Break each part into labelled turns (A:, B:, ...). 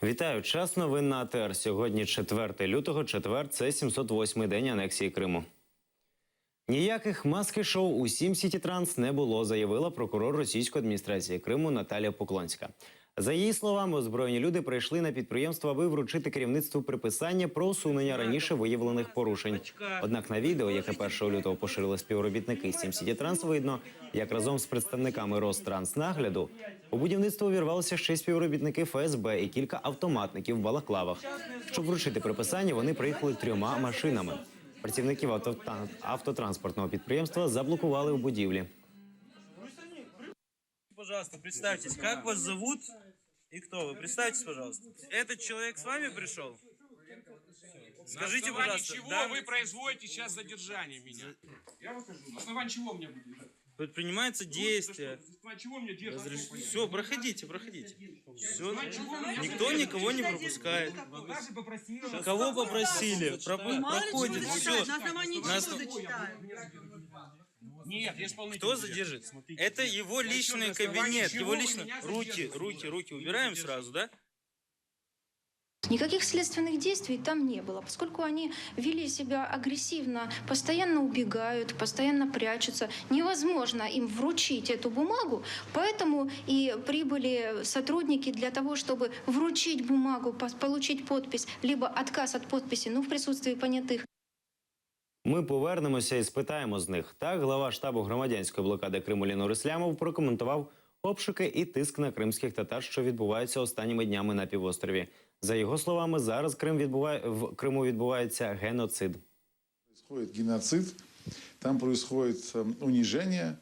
A: Вітаю! Час новин на АТР. Сьогодні 4 лютого, четвер, це 708-й день анексії Криму. Ніяких маски-шоу у Сім-Сіті Транс не було, заявила прокурор російської адміністрації Криму Наталія Поклонська. За її словами, озброєні люди прийшли на підприємство, аби вручити керівництву приписання про усунення раніше виявлених порушень. Однак на відео, яке 1 лютого поширили співробітники Сім-Сіті Транс, видно, як разом з представниками Ространснагляду у будівництво увірвалися ще співробітники ФСБ і кілька автоматників в балаклавах. Щоб вручити приписання, вони приїхали 3 машинами. Працівників автотранспортного підприємства заблокували у будівлі.
B: Пожалуйста, представьтесь, как вас зовут и кто вы? Представьтесь, пожалуйста. Этот человек с вами пришел? Скажите, пожалуйста,
C: чего
B: да?
C: вы производите сейчас задержание меня? Я выхожу. На основании чего меня будет?
B: Предпринимается действие.
C: На основании чего меня держат?
B: Все, проходите. Все. Никто никого не пропускает. Кого попросили? Проходит. Все.
D: На основании чего зачитают?
C: Нет, я исполнитель.
B: Кто задержит? Это его личный кабинет. Его лично. Руки убираем сразу, да?
E: Никаких следственных действий там не было, поскольку они вели себя агрессивно, постоянно убегают, постоянно прячутся. Невозможно им вручить эту бумагу, поэтому и прибыли сотрудники для того, чтобы вручить бумагу, получить подпись, либо отказ от подписи, в присутствии понятых.
A: Ми повернемося і спитаємо з них. Так, глава штабу громадянської блокади Криму Лінор Ислямов прокоментував обшуки і тиск на кримських татар, що відбуваються останніми днями на півострові. За його словами, зараз в Криму відбувається геноцид.
F: Происходит геноцид, там происходит унижение,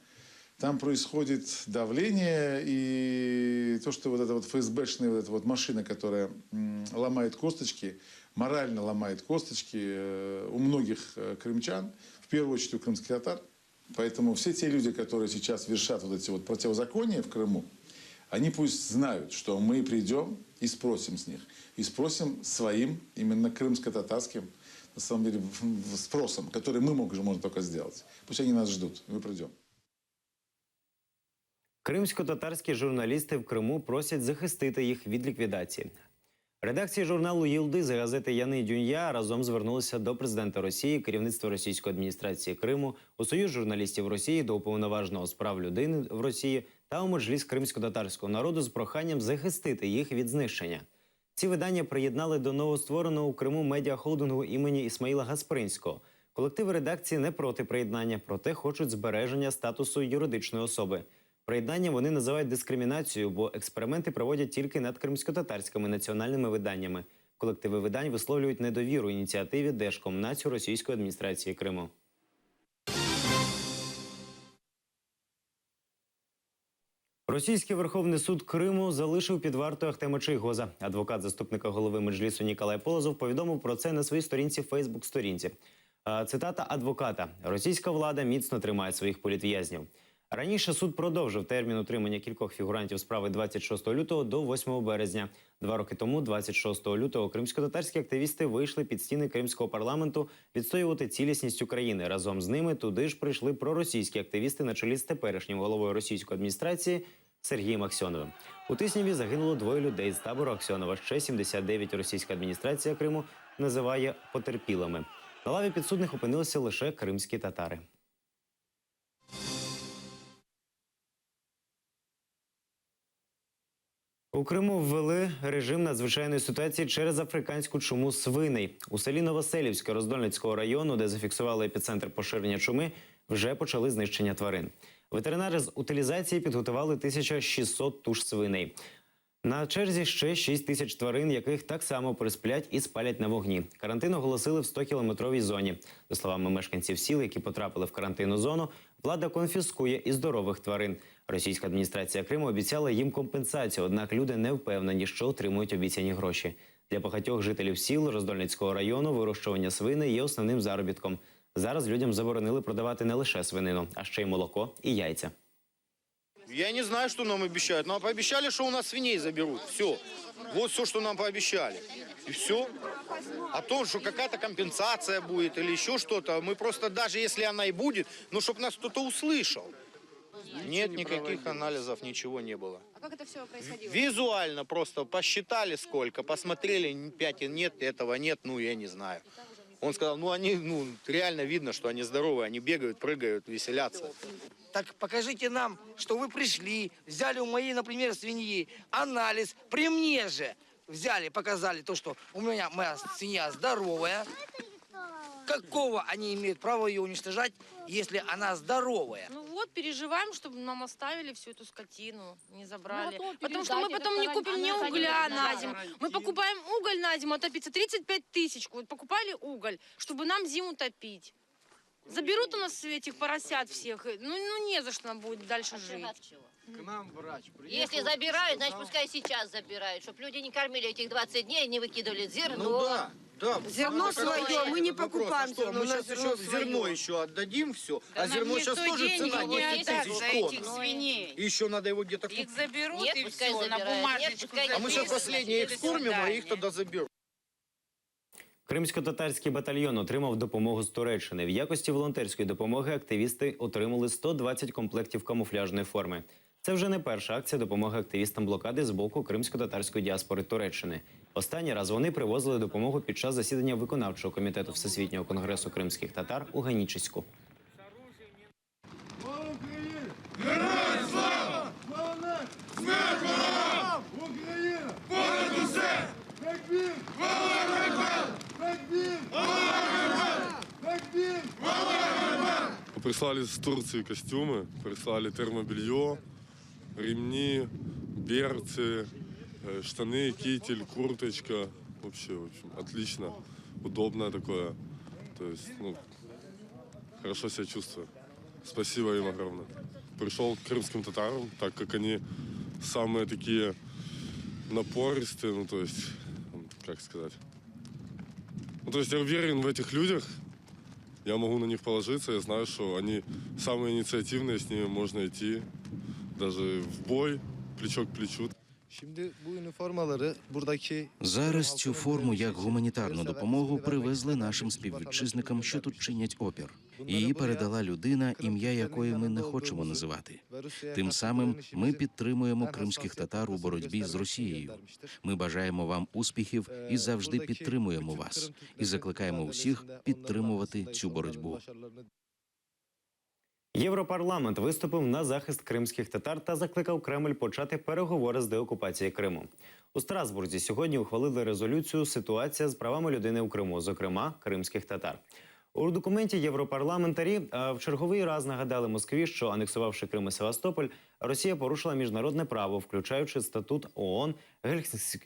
F: там происходит давление, и то, что вот эта вот ФСБшная вот эта вот машина, которая ломает косточки, морально ломает косточки у многих крымчан, в первую очередь у крымских татар. Поэтому все те люди, которые сейчас вершат вот эти вот противозакония в Крыму, они пусть знают, что мы придем и спросим с них. И спросим своим, именно крымско-татарским, на самом деле, спросом, который мы можем только сделать. Пусть они нас ждут, мы придем.
A: Кримсько-татарські журналісти в Криму просять захистити їх від ліквідації. Редакції журналу «Йилдиз» і газети «Яни Дюнья» разом звернулися до президента Росії, керівництва російської адміністрації Криму, у Союз журналістів Росії, до уповноваженого з прав людини в Росії та у Меджліс кримсько-татарського народу з проханням захистити їх від знищення. Ці видання приєднали до новоствореного у Криму медіахолдингу імені Ісмаїла Гаспринського. Колективи редакції не проти приєднання, проте хочуть збереження статусу юридичної особи. Приєднання вони називають дискримінацією, бо експерименти проводять тільки над кримсько-татарськими національними виданнями. Колективи видань висловлюють недовіру ініціативі Держкомнацію російської адміністрації Криму. Російський Верховний суд Криму залишив під вартою Ахтема Чийгоза. Адвокат заступника голови Меджлісу Ніколай Полозов повідомив про це на своїй сторінці в Фейсбук-сторінці. Цитата адвоката. «Російська влада міцно тримає своїх політв'язнів». Раніше суд продовжив термін утримання кількох фігурантів справи 26 лютого до 8 березня. 2 роки тому, 26 лютого, кримсько-татарські активісти вийшли під стіни кримського парламенту відстоювати цілісність України. Разом з ними туди ж прийшли проросійські активісти на чолі з теперішнім головою російської адміністрації Сергієм Аксьоновим. У Тисніві загинуло 2 людей з табору Аксьонова. Ще 79 російська адміністрація Криму називає потерпілими. На лаві підсудних опинилися лише кримські татари. У Криму ввели режим надзвичайної ситуації через африканську чуму свиней. У селі Новоселівське Роздольницького району, де зафіксували епіцентр поширення чуми, вже почали знищення тварин. Ветеринари з утилізації підготували 1600 туш свиней. На черзі ще 6 тисяч тварин, яких так само присплять і спалять на вогні. Карантин оголосили в 100-кілометровій зоні. За словами мешканців сіл, які потрапили в карантинну зону, влада конфіскує і здорових тварин. Російська адміністрація Криму обіцяла їм компенсацію, однак люди не впевнені, що отримують обіцяні гроші. Для багатьох жителів сіл Роздольницького району вирощування свиней є основним заробітком. Зараз людям заборонили продавати не лише свинину, а ще й молоко і яйця.
G: Я не знаю, что нам обещают. Нам пообещали, что у нас свиней заберут. Все. Вот все, что нам пообещали. И все. О том, что какая-то компенсация будет или еще что-то, мы просто, даже если она и будет, ну, чтобы нас кто-то услышал. Нет никаких анализов, ничего не было.
H: А как это все происходило?
G: Визуально просто посчитали сколько, посмотрели, 5 нет, этого нет, ну я не знаю. Он сказал, ну они, ну реально видно, что они здоровые, они бегают, прыгают, веселятся.
I: Так покажите нам, что вы пришли, взяли у моей, например, свиньи анализ, при мне же взяли, показали то, что у меня моя свинья здоровая. Какого они имеют право ее уничтожать, если она здоровая?
H: Ну вот, переживаем, чтобы нам оставили всю эту скотину, не забрали.
D: Ну,
H: Потому что мы потом не купим ни угля на зиму. Мы покупаем уголь на зиму, отопиться 35 тысяч. Вот покупали уголь, чтобы нам зиму топить. Заберут у нас этих поросят всех, ну не за что нам будет дальше жить.
J: К нам врач приехал.
K: Если забирают, значит, пускай сейчас забирают, чтобы люди не кормили этих 20 дней, не выкидывали зерно.
G: Ну да, да.
D: Зерно свое мы не
G: Вопрос,
D: покупаем,
G: а что, мы сейчас еще зерно еще отдадим все, а зерно сейчас тоже цена 10 тысяч тонн.
H: свиней.
G: И еще надо его где-то купить.
H: Заберут
K: Нет, пускай забирают. Нет, пускай
G: А мы сейчас последние их скормим, а их тогда заберут.
A: Кримсько-татарський батальйон отримав допомогу з Туреччини. В якості волонтерської допомоги активісти отримали 120 комплектів камуфляжної форми. Це вже не перша акція допомоги активістам блокади з боку кримсько-татарської діаспори Туреччини. Останній раз вони привозили допомогу під час засідання виконавчого комітету Всесвітнього конгресу кримських татар у Генічеську.
L: Прислали с Турции костюмы, прислали термобелье, ремни, берцы, штаны, китель, курточка. Вообще, в общем, отлично, удобное такое. То есть, ну, хорошо себя чувствую. Спасибо им огромное. Пришел к крымским татарам, так как они самые такие напористые, ну, то есть, как сказать. Ну, то есть я уверен в этих людях. Я могу на них положиться, я знаю, что они самые инициативные, с ними можно идти даже в бой, плечо к плечу.
M: Зараз цю форму як гуманітарну допомогу привезли нашим співвітчизникам, що тут чинять опір. Її передала людина, ім'я якої ми не хочемо називати. Тим самим ми підтримуємо кримських татар у боротьбі з Росією. Ми бажаємо вам успіхів і завжди підтримуємо вас. І закликаємо усіх підтримувати цю боротьбу.
A: Європарламент виступив на захист кримських татар та закликав Кремль почати переговори з деокупації Криму. У Страсбурзі сьогодні ухвалили резолюцію «Ситуація з правами людини у Криму», зокрема кримських татар. У документі європарламентарі в черговий раз нагадали Москві, що, анексувавши Крим і Севастополь, Росія порушила міжнародне право, включаючи статут ООН,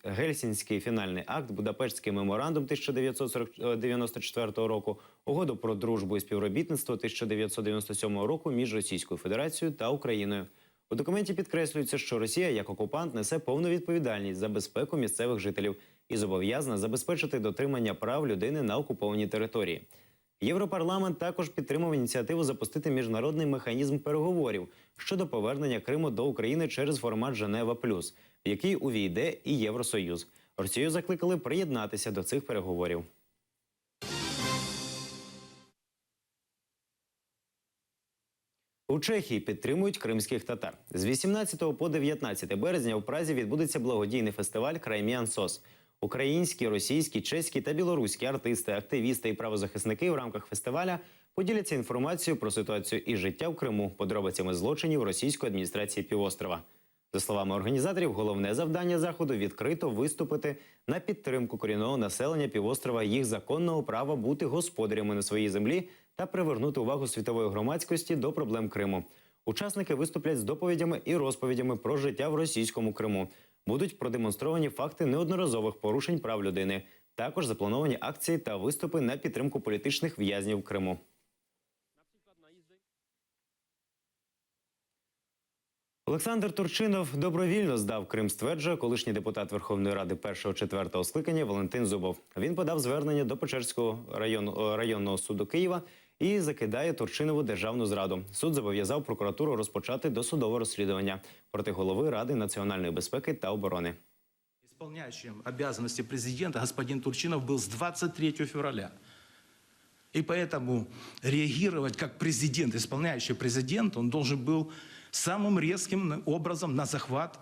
A: Гельсінський фінальний акт, Будапештський меморандум 1994 року, угоду про дружбу і співробітництво 1997 року між Російською Федерацією та Україною. У документі підкреслюється, що Росія як окупант несе повну відповідальність за безпеку місцевих жителів і зобов'язана забезпечити дотримання прав людини на окупованій території. Європарламент також підтримав ініціативу запустити міжнародний механізм переговорів щодо повернення Криму до України через формат Женева+, в який увійде і Євросоюз. Росію закликали приєднатися до цих переговорів. У Чехії підтримують кримських татар. З 18 по 19 березня у Празі відбудеться благодійний фестиваль «Крайм'ян СОС». Українські, російські, чеські та білоруські артисти, активісти і правозахисники в рамках фестиваля поділяться інформацією про ситуацію і життя в Криму, подробицями злочинів російської адміністрації півострова. За словами організаторів, головне завдання заходу – відкрито виступити на підтримку корінного населення півострова, їх законного права бути господарями на своїй землі та привернути увагу світової громадськості до проблем Криму. Учасники виступлять з доповідями і розповідями про життя в російському Криму. Будуть продемонстровані факти неодноразових порушень прав людини. Також заплановані акції та виступи на підтримку політичних в'язнів в Криму. Олександр Турчинов добровільно здав Крим, стверджує колишній депутат Верховної Ради 1-4 скликання Валентин Зубов. Він подав звернення до Печерського районного суду Києва і закидає Турчинову державну зраду. Суд зобов'язав прокуратуру розпочати досудове розслідування проти голови Ради національної безпеки та оборони.
N: Исполняющим обязанности президента господин Турчинов был с 23 февраля. И поэтому реагировать как президент, исполняющий президент, он должен был самым резким образом на захват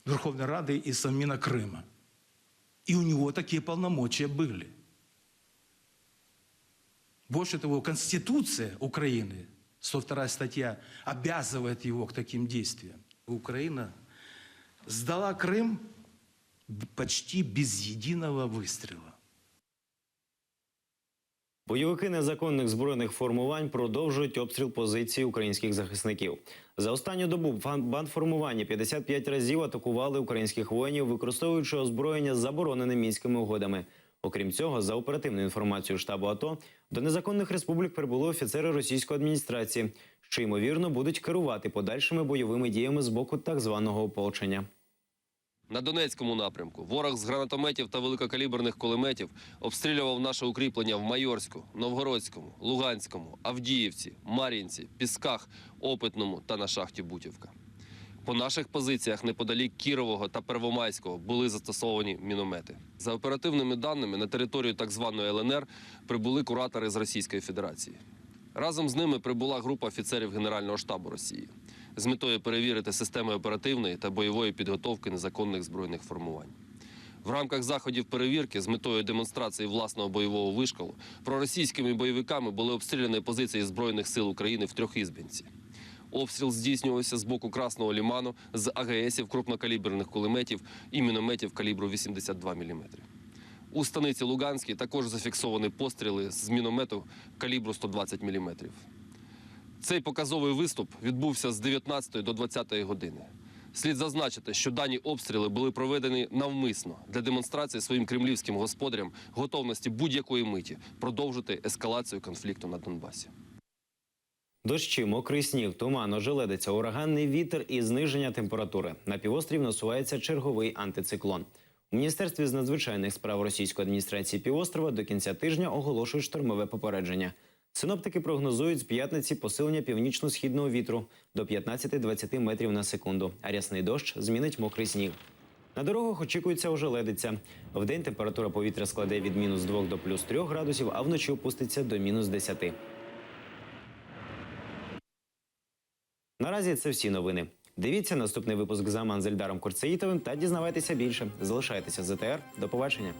N: Верховной Рады и Совмина Крыма. И у него такие полномочия были. Больше того, Конституция Украины, 102 статья, обязывает его к таким действиям. Украина сдала Крым почти без единого выстрела.
A: Бойовики незаконних збройних формувань продовжують обстріл позицій українських захисників. За останню добу бандформування 55 разів атакували українських воїнів, використовуючи озброєння, заборонене Мінськими угодами. Окрім цього, за оперативною інформацією штабу АТО, до незаконних республік прибули офіцери російської адміністрації, що, ймовірно, будуть керувати подальшими бойовими діями з боку так званого ополчення.
O: На Донецькому напрямку ворог з гранатометів та великокаліберних кулеметів обстрілював наше укріплення в Майорську, Новгородському, Луганському, Авдіївці, Мар'їнці, Пісках, Опитному та на шахті Бутівка. По наших позиціях неподалік Кірового та Первомайського були застосовані міномети. За оперативними даними, на територію так званої ЛНР прибули куратори з Російської Федерації. Разом з ними прибула група офіцерів Генерального штабу Росії з метою перевірити системи оперативної та бойової підготовки незаконних збройних формувань. В рамках заходів перевірки з метою демонстрації власного бойового вишколу проросійськими бойовиками були обстріляні позиції Збройних сил України в Трьохізбинці. Обстріл здійснювався з боку Красного Ліману з АГСів, крупнокаліберних кулеметів і мінометів калібру 82 мм. У станиці Луганській також зафіксовані постріли з міномету калібру 120 мм. Цей показовий виступ відбувся з 19 до 20 години. Слід зазначити, що дані обстріли були проведені навмисно для демонстрації своїм кремлівським господарям готовності будь-якої миті продовжити ескалацію конфлікту на Донбасі.
A: Дощі, мокрий сніг, туман, ожеледиця, ураганний вітер і зниження температури. На півострів насувається черговий антициклон. У Міністерстві з надзвичайних справ російської адміністрації півострова до кінця тижня оголошують штормове попередження. Синоптики прогнозують з п'ятниці посилення північно-східного вітру до 15-20 метрів на секунду, а рясний дощ змінить мокрий сніг. На дорогах очікується ожеледиця. Вдень температура повітря складе від мінус 2 до плюс 3 градусів, а вночі опуститься до мінус 10. Наразі це всі новини. Дивіться наступний випуск «Заман» з Ельдаром Курцеїтовим та дізнавайтеся більше. Залишайтеся з ЗТР. До побачення.